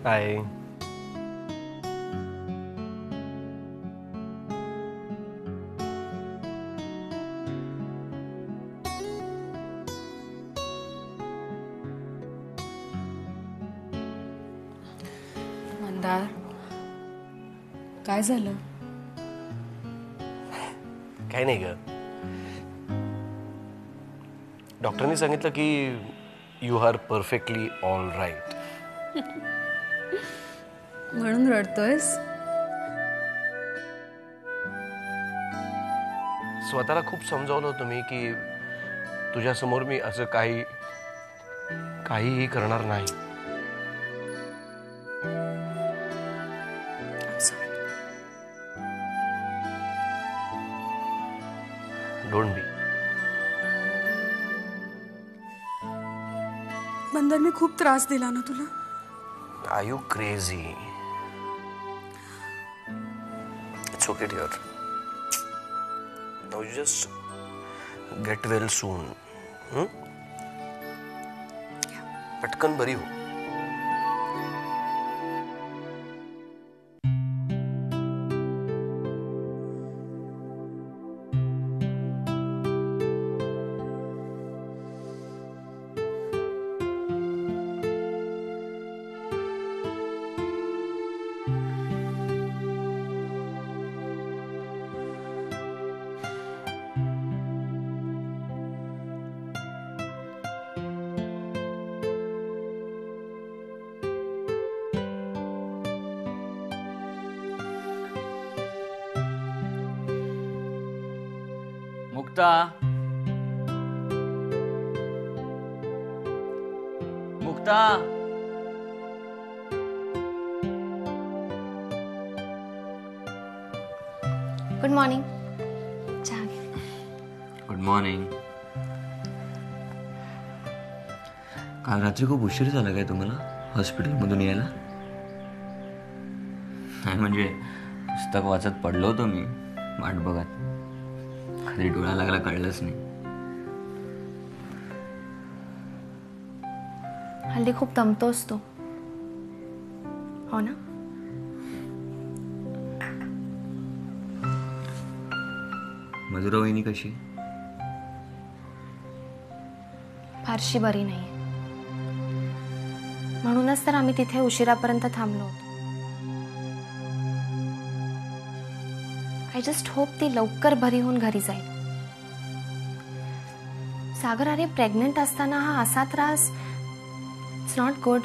हाय. मंदार, काय झालं? काही नाही ग. डॉक्टरनी सांगितलं की you are perfectly all right. म्हणून रडतोयस? स्वतःला खूप समजावलं होतं मी की तुझ्यासमोर मी असं काहीही करणार नाही. Don't be. मंदार, मी खूप त्रास दिला ना तुला? Are you crazy? It's okay dear. Now you just get well soon. पटकन बरी हो. Mukta, Mukta, good morning. चहा घे. Good morning. काल रात्री खूप उशीर झाला काय तुम्हाला हॉस्पिटलमधून यायला? नाही म्हणजे पुस्तक वाचत पडलो होतो मी वाट बघत. कधी डोळा लागला कळलंच नाही. हल्ली खूप दमतोस तू, हो ना? मधुरा वहिनी कशी? फारशी बरी नाही. म्हणूनच तर आम्ही तिथे उशिरापर्यंत थांबलो होतो. आय जस्ट होप ती लवकर बरी होऊन घरी जाईल. सागर, अरे प्रेग्नेंट असताना हा असा त्रास, it's not good.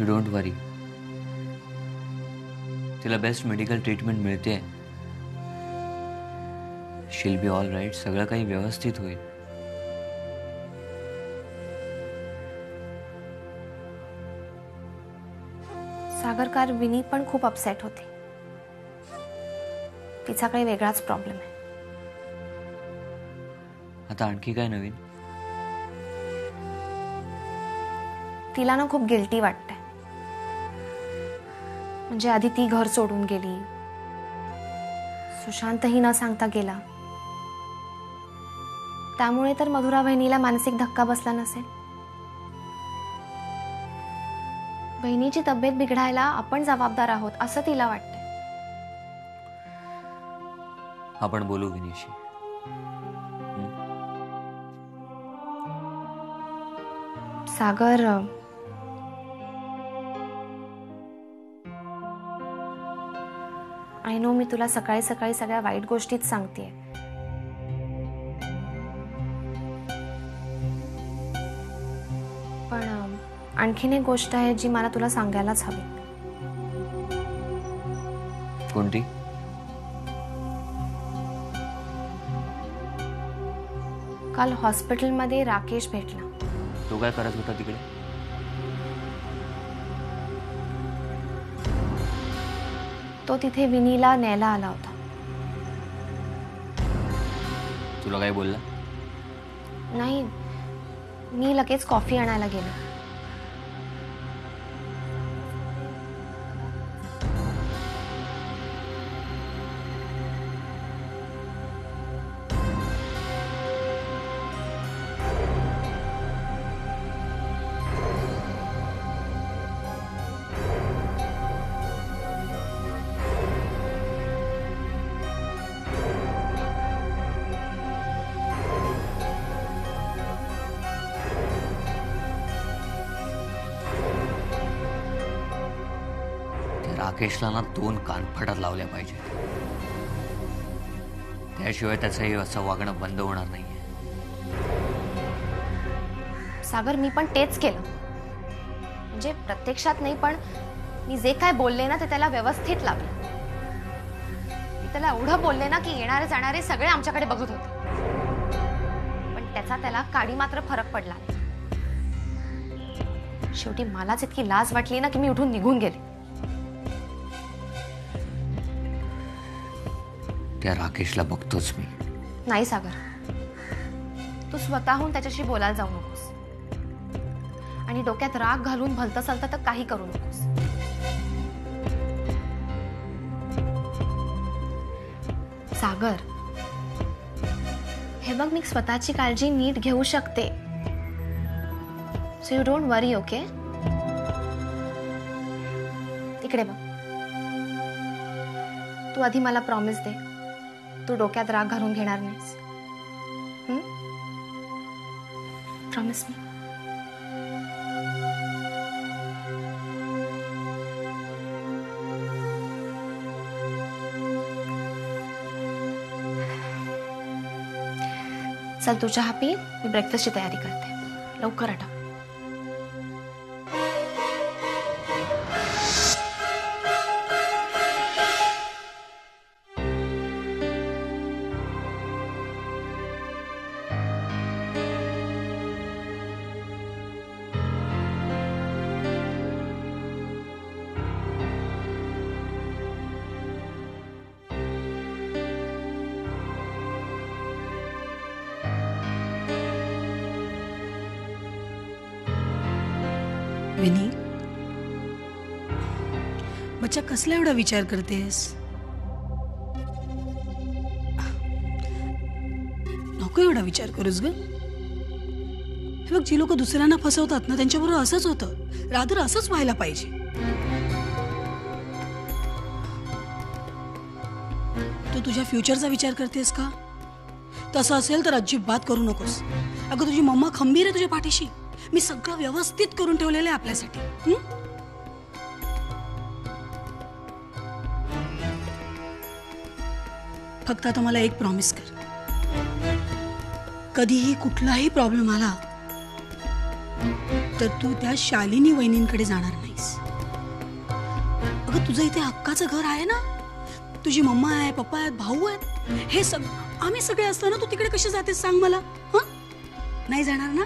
You don't worry. तिला बेस्ट मेडिकल ट्रीटमेंट मिळते. She'll be all right. सगळं काही व्यवस्थित होईल. सागरकार, विनी पण खूप अपसेट होती. तिचा काही वेगळाच प्रॉब्लेम आहे. आता आणखी काय नवीन? तिला ना खूप गिल्टी वाटतंय. म्हणजे आधी ती घर सोडून गेली, सुशांतही न सांगता गेला. त्यामुळे तर मधुरा बहिणीला मानसिक धक्का बसला नसेल. बहिणीची तब्येत बिघडायला आपण जबाबदार आहोत असं तिला वाटतंय. आपण बोलू विनीशी. सागर, आय नो मी तुला सकाळी सकाळी सगळ्या वाईट गोष्टीच सांगतेय. पण आणखीन एक गोष्ट आहे जी मला तुला सांगायलाच हवी. कोणती? काल हॉस्पिटलमध्ये राकेश भेटला. तो काय करत होता तिकडे? तो तिथे विनीला न्यायला आला होता. तुला काय बोलला? नाही, मी लगेच कॉफी आणायला गेले. राकेशला ना 2 कानफटात लावल्या पाहिजे. त्याशिवाय त्याचं हे असं वागणं बंद होणार नाहीये. सागर, मी पण तेच केलं. म्हणजे प्रत्यक्षात नाही, पण मी जे काय बोलले ना ते त्याला व्यवस्थित लागलं. मी त्याला एवढं बोलले ना की येणारे जाणारे सगळे आमच्याकडे बघत होते, पण त्याला काडी मात्र फरक पडला नाही. शेवटी मलाच इतकी लाज वाटली ना की मी उठून निघून गेले. त्या राकेशला बघतोच मी. नाही सागर, तू स्वतःहून त्याच्याशी बोलायला जाऊ नकोस आणि डोक्यात राग घालून भलतं सलतं तर काही करू नकोस. सागर, हे बघ, मी स्वतःची काळजी नीट घेऊ शकते. So you don't worry, okay? इकडे बघ, तू आधी मला प्रॉमिस दे, तू डोक्यात राग घालून घेणार नाहीस. Promise me. चल, तू चहा पी, मी ब्रेकफास्टची तयारी करते. लवकर आटा. विनी, बच्चा कसला एवढा विचार करतेस? नको एवढा विचार करूस ग. हे बघ, जी लोक दुसऱ्यांना फसवतात ना त्यांच्याबरोबर असंच होतं. रादर असंच व्हायला पाहिजे. तू तुझ्या फ्युचरचा विचार करतेस का? तसं असेल तर अजिबात करू नकोस. अगं, तुझी मम्मा खंबीर आहे तुझ्या पाठीशी. मी सगळं व्यवस्थित करून ठेवलेलं आहे आपल्यासाठी. फक्त आता मला एक प्रॉमिस कर, कधीही कुठलाही प्रॉब्लेम आला तर तू त्या शालिनी वहिनींकडे जाणार नाहीस. अगं, तुझं इथे हक्काचं घर आहे ना. तुझी मम्मा आहे, पप्पा आहेत, भाऊ आहेत. हे आम्ही सगळे असताना तू तिकडे कशी जातेस सांग मला? नाही जाणार ना?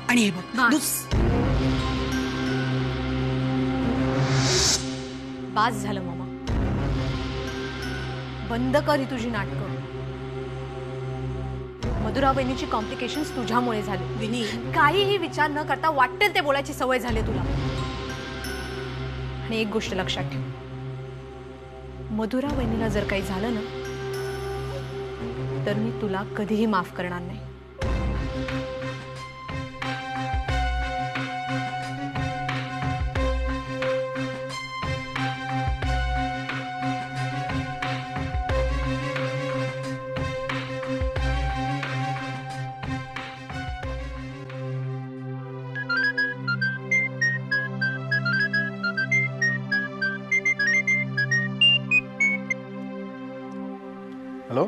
आणि हे बघ, बास झालं मामा. बंद कर ही तुझी नाटकं. मधुरा बहिणीची कॉम्प्लिकेशन्स तुझ्यामुळे झाले. विनी, काहीही विचार न करता वाटेल ते बोलायची सवय झाली तुला. आणि एक गोष्ट लक्षात ठेव, मधुरा बहिणीला जर काही झालं ना तर मी तुला कधीही माफ करणार नाही. हॅलो,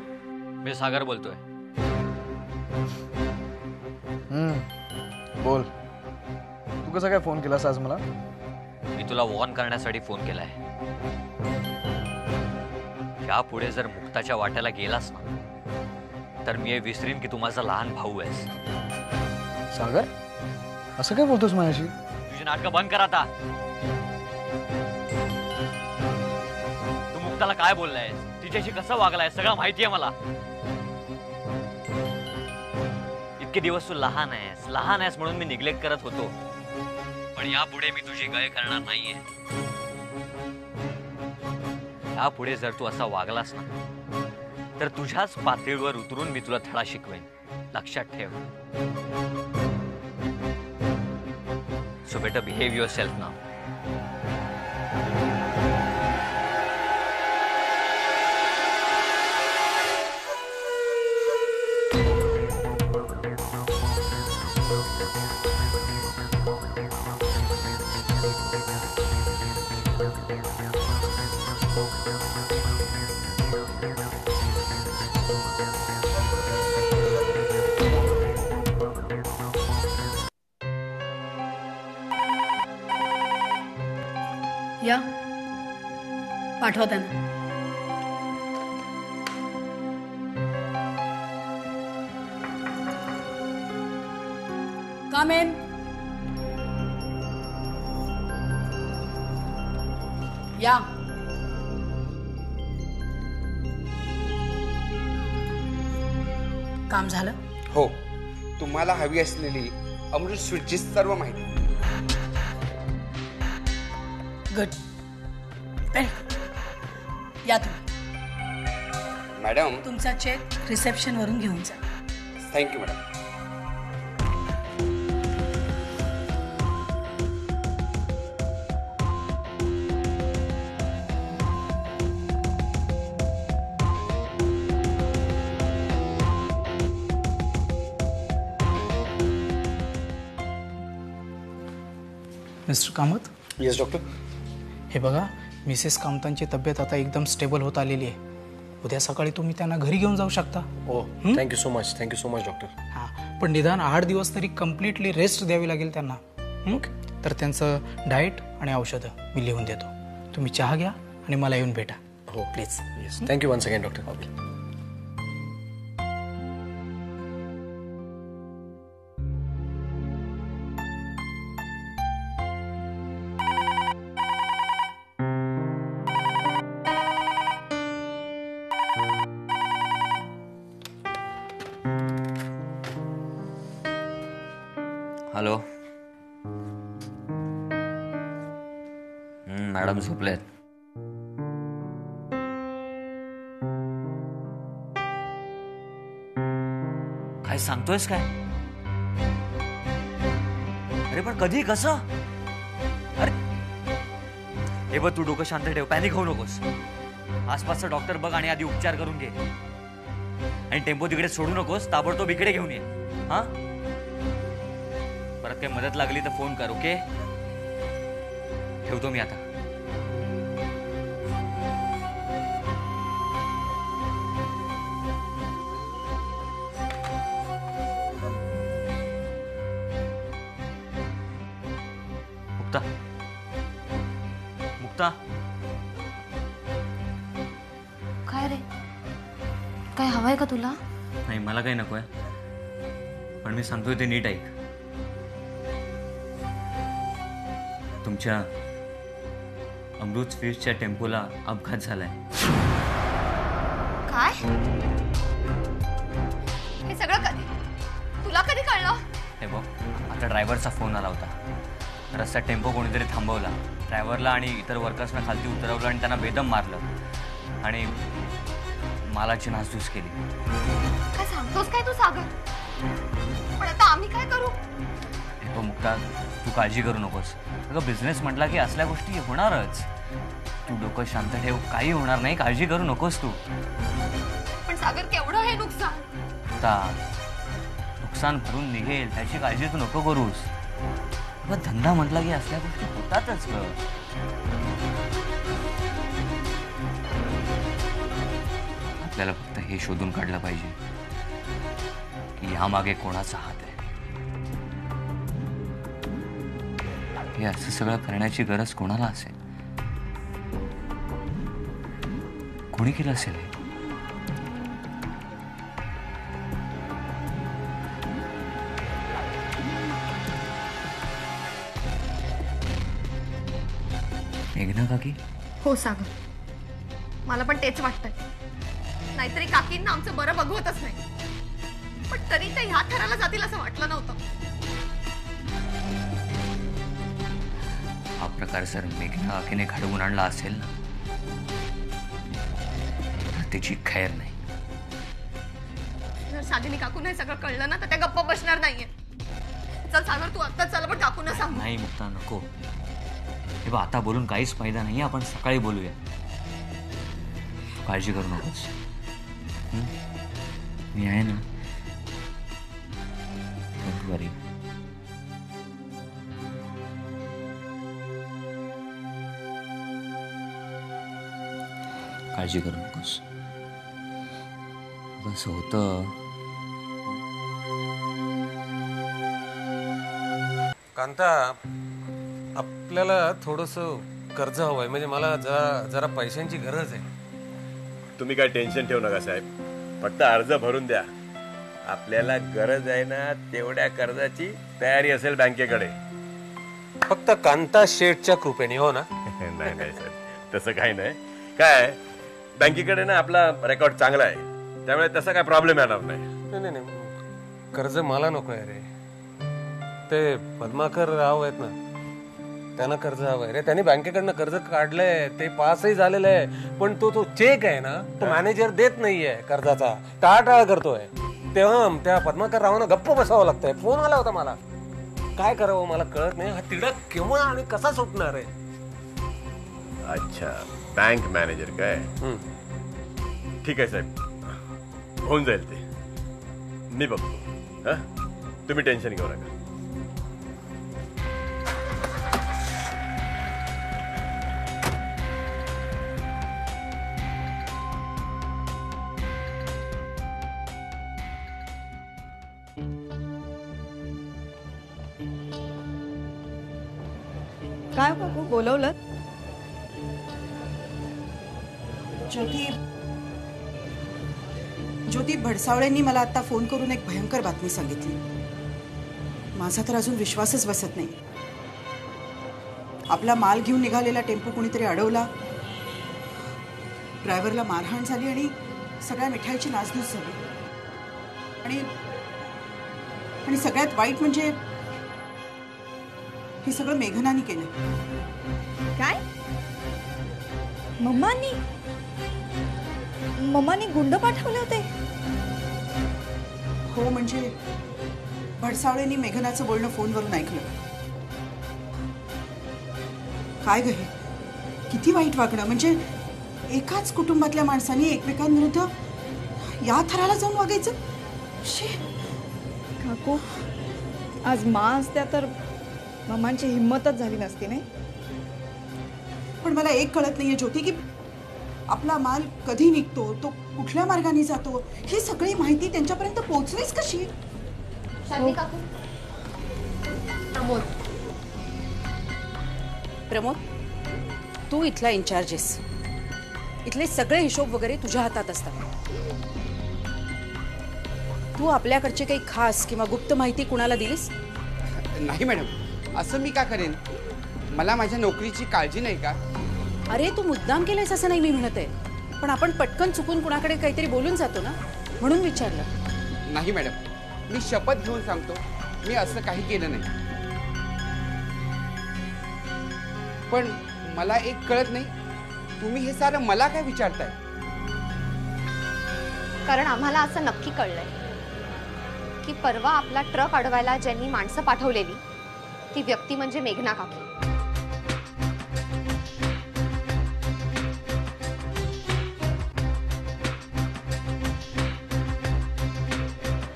मी सागर बोलतोय. बोल. तू कसा काय फोन केलास आज मला? मी तुला वॉर्न करण्यासाठी फोन केलाय. यापुढे जर मुक्ताच्या वाट्याला गेलास ना तर मी हे विसरीन की तू माझा लहान भाऊ आहेस. सागर, असं काय बोलतोस माझ्याशी? तुझी नाटकं बंद कर आता. तू मुक्ताला काय बोललायस, तिच्याशी कसं वागलाय सगळं माहितीये मला. इतके दिवस तू लहान आहेस म्हणून मी निग्लेक्ट करत होतो, पण यापुढे मी तुझी गय करणार नाहीये. यापुढे जर तू असा वागलास ना तर तुझ्याच पातळीवर उतरून मी तुला धडा शिकवेन. लक्षात ठेव. So better behave yourself now. पाठवा त्यांना. Come in. या. काम झालं? हो, तुम्हाला हवी असलेली अमृत स्वीटची सर्व माहिती. गुड. या तुम्ही. मॅडम, तुमचा चेक रिसेप्शन वरून घेऊन जा. Thank you madam. Mister Kamat, yes doctor. हे बघा, मिसेस कामतांची तब्येत आता एकदम स्टेबल होत आलेली आहे. उद्या सकाळी तुम्ही त्यांना घरी घेऊन जाऊ शकता. ओ थँक्यू सो मच डॉक्टर. हां, पण निदान 8 दिवस तरी कम्प्लिटली रेस्ट द्यावी लागेल त्यांना. तर त्यांचं डाएट आणि औषधं मी लिहून देतो. तुम्ही चहा घ्या आणि मला येऊन भेटा. हो please. Yes, thank you once again doctor. Okay. Hello. Madam झोपलेत. काय सांगतोयस काय? अरे पण कधी, कसं? अरे हे बघ, तू डोकं शांत ठेव, पॅनिक होऊ नकोस. आसपासचा डॉक्टर बघ आणि आधी उपचार करून घे. आणि टेम्पो तिकडे सोडू नकोस, ताबडतोब इकडे घेऊन ये. हा, परत काही मदत लागली तर फोन कर. ओके, ठेवतो मी आता. मुक्ता, मुक्ता. काय रे, काय हवंय का तुला? नाही, मला काही नकोय, पण मी सांगतोय ते नीट ऐक. तुमच्या अमृत स्वीट्सच्या टेम्पोला अपघात झालाय. काय? हे सगळं कधी, तुला कधी कळलं? हे बघ, आता ड्रायव्हरचा फोन आला होता. रस्त्यात टेम्पो कोणीतरी थांबवला. ड्रायव्हरला आणि इतर वर्कर्सना खालती उतरवलं आणि त्यांना बेदम मारलं आणि मालाची नासधूस केली. काय सांगतोस काय तू सागर? पण आता आम्ही काय करू? हे बघ मुक्ता, तू काळजी करू नकोस. अगं, बिझनेस म्हटला की असल्या गोष्टी होणारच. तू डोकं शांत ठेव, काही होणार नाही, काळजी करू नकोस तू. पण सागर, केवढं हे नुकसान? आता नुकसान भरून निघेल त्याची काळजी तू नको करूस. अगं, धंदा म्हटला की असल्या गोष्टी होतातच ग. आपल्याला फक्त हे शोधून काढलं पाहिजे की यामागे कोणाचा हात आहे. हे असं सगळं करण्याची गरज कोणाला असेल? कोणी केलं असेल हे? मेघना काकी? हो सागर, मला पण तेच वाटतंय. नाहीतरी काकींना आमचं बरं बघवतच नाही, पण तरी ते ह्या थराला जातील असं वाटलं नव्हतं. हा प्रकार जर मेघना काकीने घडवून आणला असेल ना, तर त्याची खैर नाही. जर साधीनी काकून हे सगळं कळलं ना, तर त्या गप्प बसणार नाहीये. चल सागर, तू आता चल, पण काकूंना सांग. नाही मुक्ता, नको. हे बघ, आता बोलून काहीच फायदा नाही. आपण सकाळी बोलूया. काळजी करू नकोस. मी आहे ना. बरी. काळजी करू नकोस. असं होतं. कांता, आपल्याला थोडंसं कर्ज हवंय, म्हणजे मला जरा पैशांची गरज आहे. तुम्ही काय टेन्शन ठेवू नका साहेब, फक्त अर्ज भरून द्या. आपल्याला गरज आहे ना तेवढ्या कर्जाची तयारी असेल बँकेकडे. फक्त कांता शेठच्या कृपेने, हो ना? नाही नाही सर, तसं काही नाही. काय बँकेकडे ना आपला रेकॉर्ड चांगला आहे, त्यामुळे तसा काय प्रॉब्लेम येणार नाही. नाही नाही नाही, कर्ज मला नको आहे रे. ते पद्माकर राव आहेत ना, त्यांना कर्ज हवंय रे. त्यांनी बँकेकडनं कर्ज काढलंय, ते पासही झालेलं आहे. पण तो चेक आहे ना, तो मॅनेजर देत नाहीये कर्जाचा, टाळाटाळ करतोय. तेव्हा त्या पद्माकर रावांना गप्प बसावं लागतंय. फोन आला होता मला, काय करावं मला कळत नाही. हा तिडक केव्हा आणि कसा सुटणार आहे? अच्छा, बँक मॅनेजर काय? ठीक आहे साहेब, होऊन जाईल ते, मी बघतो. हा, तुम्ही टेन्शन घेऊ नका. काय बाबू बोलवलं? ज्योती भडसावळेंनी मला आता फोन करून एक भयंकर बातमी सांगितली. माझा तर अजून विश्वासच बसत नाही. आपला माल घेऊन निघालेला टेम्पो कोणीतरी अडवला, ड्रायव्हरला मारहाण झाली आणि सगळ्या मिठाईची नासधूस झाली. आणि सगळ्यात वाईट म्हणजे हे सगळं मेघनाने केलं. काय? मम्मानी गुंड पाठवले होते? हो, म्हणजे भडसावळेंनी मेघनाचं बोलणं फोनवरून ऐकलं. काय ग हे, किती वाईट वागणं. म्हणजे एकाच कुटुंबातल्या माणसांनी एकमेकांविरुद्ध या थराला जाऊन वागायचं. काकू, आज माँ असत्या तर मम्मांची हिंमतच झाली नसती नाही. पण मला एक कळत नाहीये ज्योती, की आपला माल कधी निघतो, तो कुठल्या मार्गाने जातो, ही सगळी माहिती त्यांच्यापर्यंत पोहोचलीच कशी? प्रमोद, तू इथला इन्चार्ज आहेस. इथले सगळे हिशोब वगैरे तुझ्या हातात असतात. तू आपल्याकडचे काही खास किंवा गुप्त माहिती कुणाला दिलीस? नाही मॅडम, असं मी का करेन? मला माझ्या नोकरीची काळजी नाही का? अरे, तू मुद्दाम केलंयस असं नाही मी म्हणत आहे, पण आपण पटकन चुकून कुणाकडे काहीतरी बोलून जातो ना, म्हणून विचारलं. नाही मॅडम, मी शपथ घेऊन सांगतो, मी असं काही केलं नाही. पण मला एक कळत नाही, तुम्ही हे सारं मला काय विचारताय? कारण आम्हाला असं नक्की कळलंय की परवा आपला ट्रक अडवायला ज्यांनी माणसं पाठवलेली ती व्यक्ती म्हणजे मेघना काकी.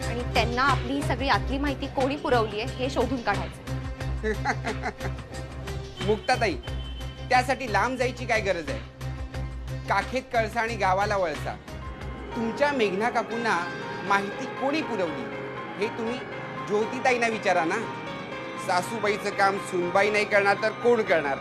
आणि त्यांना आपली ही सगळी आतली माहिती कोणी पुरवली आहे हे शोधून काढायचं. मुक्ताताई, त्यासाठी लांब जायची काय गरज आहे? काखेत कळसा आणि गावाला वळसा. तुमच्या मेघना काकूंना माहिती कोणी पुरवली हे तुम्ही ज्योतिताईंना विचारा ना. सासूबाईचं काम सुनबाई नाही करणार तर कोण करणार?